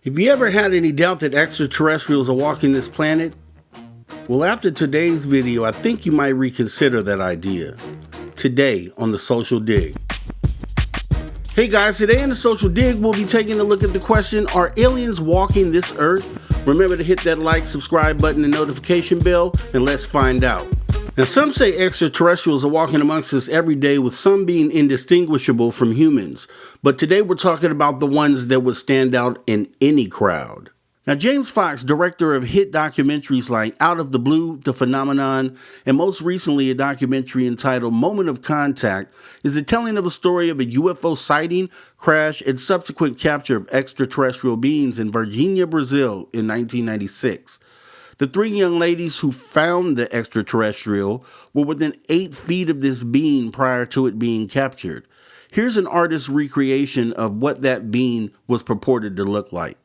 Have you ever had any doubt that extraterrestrials are walking this planet? Well, after today's video, I think you might reconsider that idea. Today on The Social Dig. Hey guys, today in The Social Dig, we'll be taking a look at the question, are aliens walking this earth? Remember to hit that like, subscribe button, and notification bell, and let's find out. Now, some say extraterrestrials are walking amongst us every day, with some being indistinguishable from humans. But today we're talking about the ones that would stand out in any crowd. Now, James Fox, director of hit documentaries like Out of the Blue, The Phenomenon, and most recently a documentary entitled Moment of Contact, is the telling of a story of a UFO sighting, crash, and subsequent capture of extraterrestrial beings in Virginia, Brazil in 1996. The three young ladies who found the extraterrestrial were within 8 feet of this being prior to it being captured. Here's an artist's recreation of what that being was purported to look like.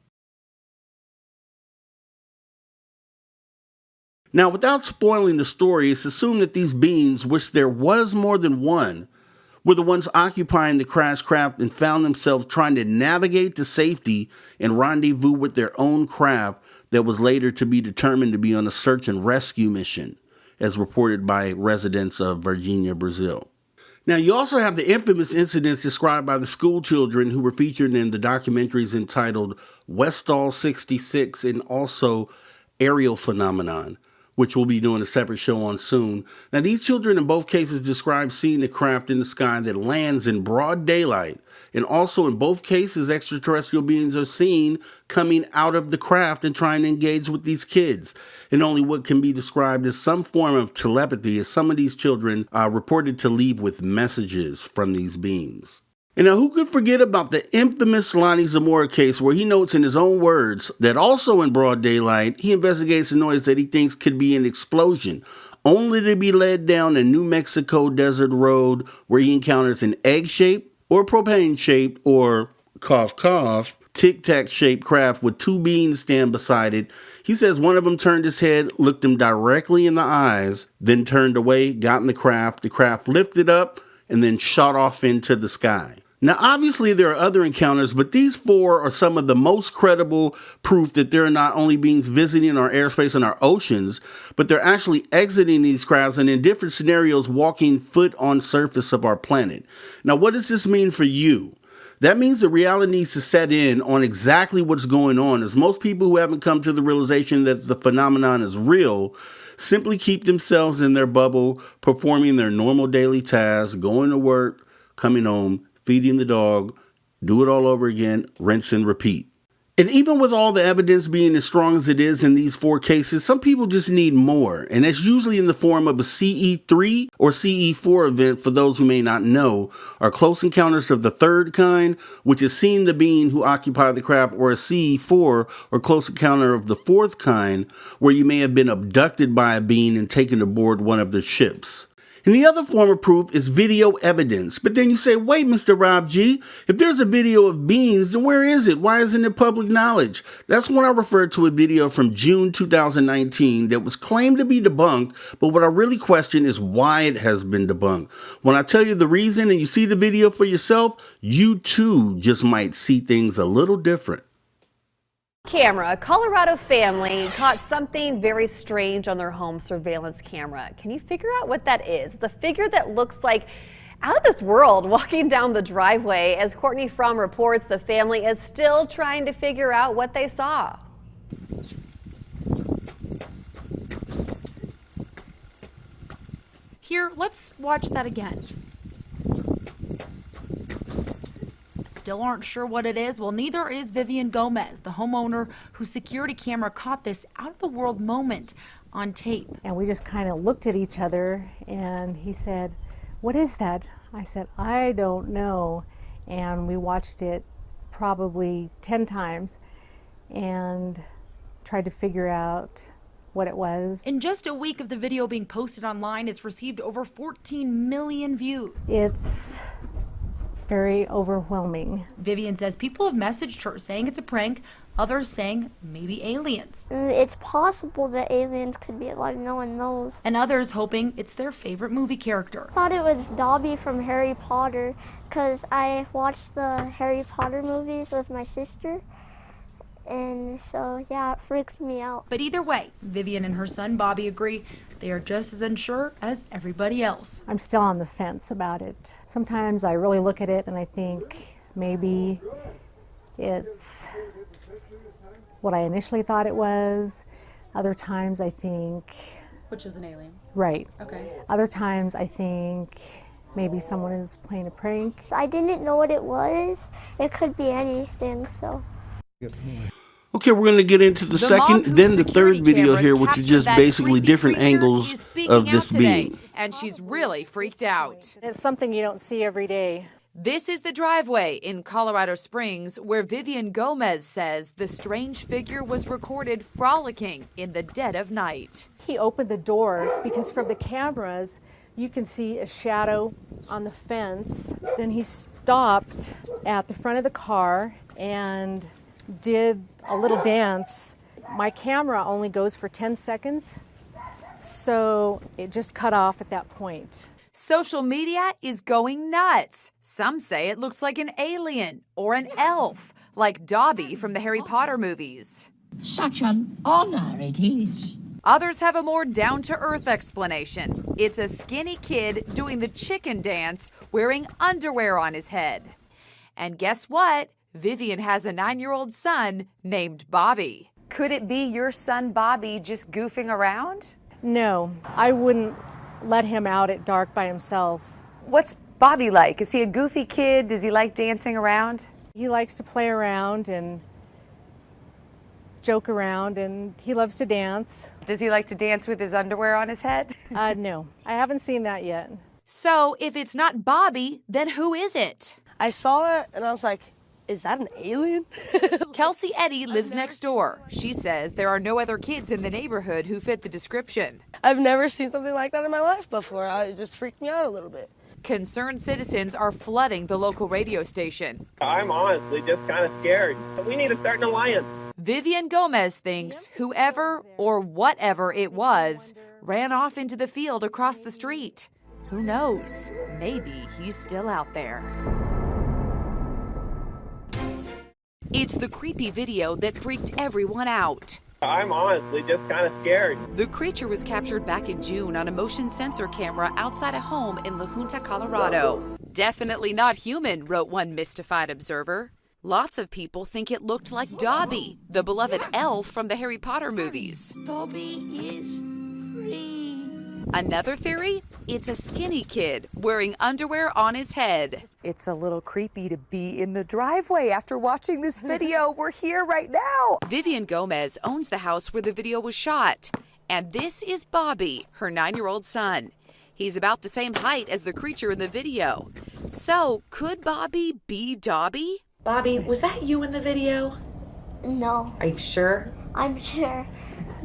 Now, without spoiling the story, it's assumed that these beings, which there was more than one, were the ones occupying the crash craft and found themselves trying to navigate to safety and rendezvous with their own craft that was later to be determined to be on a search and rescue mission, as reported by residents of Virginia, Brazil. Now, you also have the infamous incidents described by the school children who were featured in the documentaries entitled Westall 66 and also Aerial Phenomenon, which we'll be doing a separate show on soon. Now, these children in both cases describe seeing a craft in the sky that lands in broad daylight. And also in both cases, extraterrestrial beings are seen coming out of the craft and trying to engage with these kids. And only what can be described as some form of telepathy, as some of these children are reported to leave with messages from these beings. And now, who could forget about the infamous Lonnie Zamora case, where he notes in his own words that also in broad daylight, he investigates a noise that he thinks could be an explosion, only to be led down a New Mexico desert road where he encounters an egg-shaped or propane-shaped or cough cough tic-tac-shaped craft with two beings stand beside it. He says one of them turned his head, looked him directly in the eyes, then turned away, got in the craft lifted up, and then shot off into the sky. Now, obviously, there are other encounters, but these four are some of the most credible proof that there are not only beings visiting our airspace and our oceans, but they're actually exiting these crafts and in different scenarios walking foot on surface of our planet. Now, what does this mean for you? That means the reality needs to set in on exactly what's going on, as most people who haven't come to the realization that the phenomenon is real simply keep themselves in their bubble, performing their normal daily tasks, going to work, coming home, feeding the dog, do it all over again, rinse and repeat. And even with all the evidence being as strong as it is in these four cases, some people just need more. And that's usually in the form of a CE3 or CE4 event, for those who may not know, are close encounters of the third kind, which is seeing the being who occupied the craft, or a CE4 or close encounter of the fourth kind, where you may have been abducted by a being and taken aboard one of the ships. And the other form of proof is video evidence. But then you say, wait, Mr. Rob G, if there's a video of beings, then where is it? Why isn't it public knowledge? That's when I referred to a video from June 2019 that was claimed to be debunked, but what I really question is why it has been debunked. When I tell you the reason and you see the video for yourself, you too just might see things a little different. Camera. A Colorado family caught something very strange on their home surveillance camera. Can you figure out what that is? The figure that looks like out of this world walking down the driveway. As Courtney Fromm reports, the family is still trying to figure out what they saw. Here, let's watch that again. Still aren't sure what it is? Well, neither is Vivian Gomez, the homeowner whose security camera caught this out-of-the-world moment on tape. And we just kind of looked at each other, and he said, "What is that?" I said, "I don't know." And we watched it probably 10 times and tried to figure out what it was. In just a week of the video being posted online, it's received over 14 million views. It's very overwhelming. Vivian says people have messaged her saying it's a prank, others saying maybe aliens. It's possible that aliens could be alive, no one knows. And others hoping it's their favorite movie character. I thought it was Dobby from Harry Potter because I watched the Harry Potter movies with my sister, and alien, so yeah, it freaks me out. But either way, Vivian and her son Bobby agree they are just as unsure as everybody else. I'm still on the fence about it. Sometimes I really look at it and I think maybe it's what I initially thought it was. Other times I think... Which is an alien. Right. Okay. Other times I think maybe someone is playing a prank. I didn't know what it was. It could be anything, so. Okay, we're going to get into the second, then the third video here, which is just basically different angles of this being. And she's really freaked out. It's something you don't see every day. This is the driveway in Colorado Springs where Vivian Gomez says the strange figure was recorded frolicking in the dead of night. He opened the door because from the cameras you can see a shadow on the fence. Then he stopped at the front of the car and did a little dance. My camera only goes for 10 seconds, so it just cut off at that point. Social media is going nuts. Some say it looks like an alien or an elf, like Dobby from the Harry Potter movies. Such an honor it is. Others have a more down-to-earth explanation. It's a skinny kid doing the chicken dance wearing underwear on his head. And guess what? Vivian has a 9-year-old son named Bobby. Could it be your son Bobby just goofing around? No, I wouldn't let him out at dark by himself. What's Bobby like? Is he a goofy kid? Does he like dancing around? He likes to play around and joke around, and he loves to dance. Does he like to dance with his underwear on his head? No, I haven't seen that yet. So if it's not Bobby, then who is it? I saw it and I was like, is that an alien? Kelsey Eddy lives next door. She says there are no other kids in the neighborhood who fit the description. I've never seen something like that in my life before. It just freaked me out a little bit. Concerned citizens are flooding the local radio station. I'm honestly just kind of scared. We need to start an alliance. Vivian Gomez thinks whoever or whatever it was ran off into the field across the street. Who knows? Maybe he's still out there. It's the creepy video that freaked everyone out. I'm honestly just kind of scared. The creature was captured back in June on a motion sensor camera outside a home in La Junta, Colorado. Definitely not human, wrote one mystified observer. Lots of people think it looked like Dobby, the beloved elf from the Harry Potter movies. Dobby is free. Another theory? It's a skinny kid wearing underwear on his head. It's a little creepy to be in the driveway after watching this video. We're here right now. Vivian Gomez owns the house where the video was shot. And this is Bobby, her 9-year-old son. He's about the same height as the creature in the video. So, could Bobby be Dobby? Bobby, was that you in the video? No, Are you sure? I'm sure.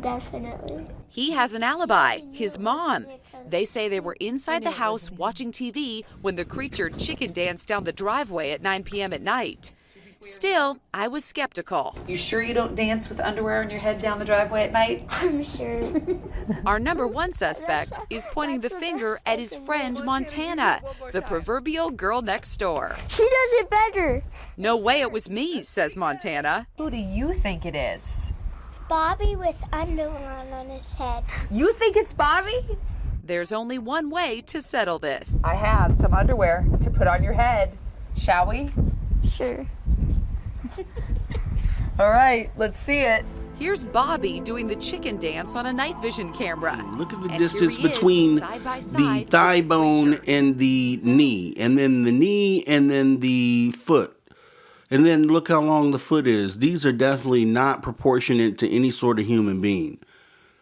Definitely. He has an alibi, his mom. They say they were inside the house watching TV when the creature chicken danced down the driveway at 9 p.m. at night. Still, I was skeptical. You sure you don't dance with underwear on your head down the driveway at night? I'm sure. Our number one suspect is pointing the finger at his friend Montana, the proverbial girl next door. She does it better. No way it was me, says Montana. Who do you think it is? Bobby with underwear on his head. You think it's Bobby? There's only one way to settle this. I have some underwear to put on your head. Shall we? Sure. All right, let's see it. Here's Bobby doing the chicken dance on a night vision camera. Look at the And distance here he is, between side by the side thigh with the bone creature. and the knee, and then the knee, and then the foot. And then look how long the foot is. These are definitely not proportionate to any sort of human being.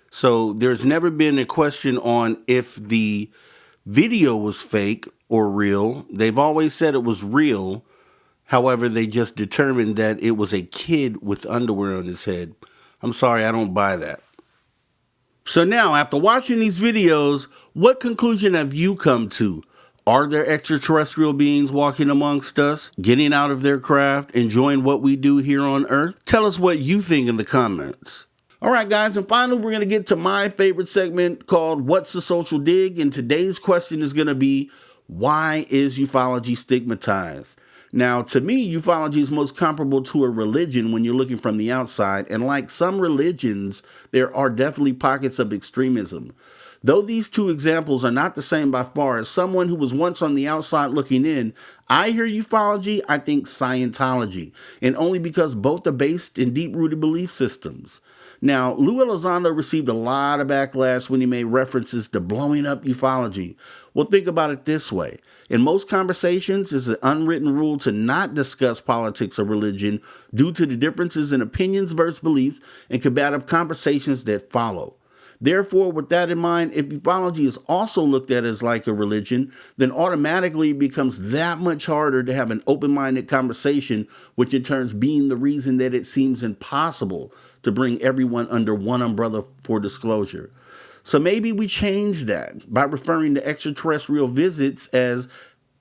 So there's never been a question on if the video was fake or real. They've always said it was real. However, they just determined that it was a kid with underwear on his head. I'm sorry, I don't buy that. So now, after watching these videos, what conclusion have you come to? Are there extraterrestrial beings walking amongst us, getting out of their craft, enjoying what we do here on Earth? Tell us what you think in the comments. All right, guys, and finally, we're going to get to my favorite segment called What's the Social Dig? And today's question is going to be, why is ufology stigmatized? Now, to me, ufology is most comparable to a religion when you're looking from the outside, and like some religions, there are definitely pockets of extremism. Though these two examples are not the same by far, as someone who was once on the outside looking in, I hear ufology, I think Scientology, and only because both are based in deep-rooted belief systems. Now, Lou Elizondo received a lot of backlash when he made references to blowing up ufology. Well, think about it this way. In most conversations, it's an unwritten rule to not discuss politics or religion due to the differences in opinions versus beliefs and combative conversations that follow. Therefore, with that in mind, if ufology is also looked at as like a religion, then automatically it becomes that much harder to have an open-minded conversation, which in turn being the reason that it seems impossible to bring everyone under one umbrella for disclosure. So maybe we change that by referring to extraterrestrial visits as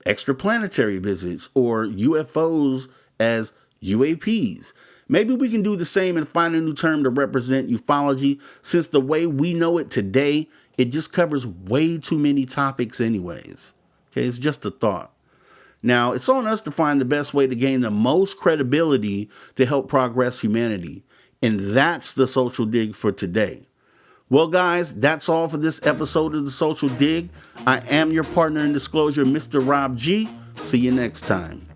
extraplanetary visits or UFOs as UAPs. Maybe we can do the same and find a new term to represent ufology, since the way we know it today, it just covers way too many topics anyways. Okay, it's just a thought. Now, it's on us to find the best way to gain the most credibility to help progress humanity. And that's the Social Dig for today. Well, guys, that's all for this episode of the Social Dig. I am your partner in disclosure, Mr. Rob G. See you next time.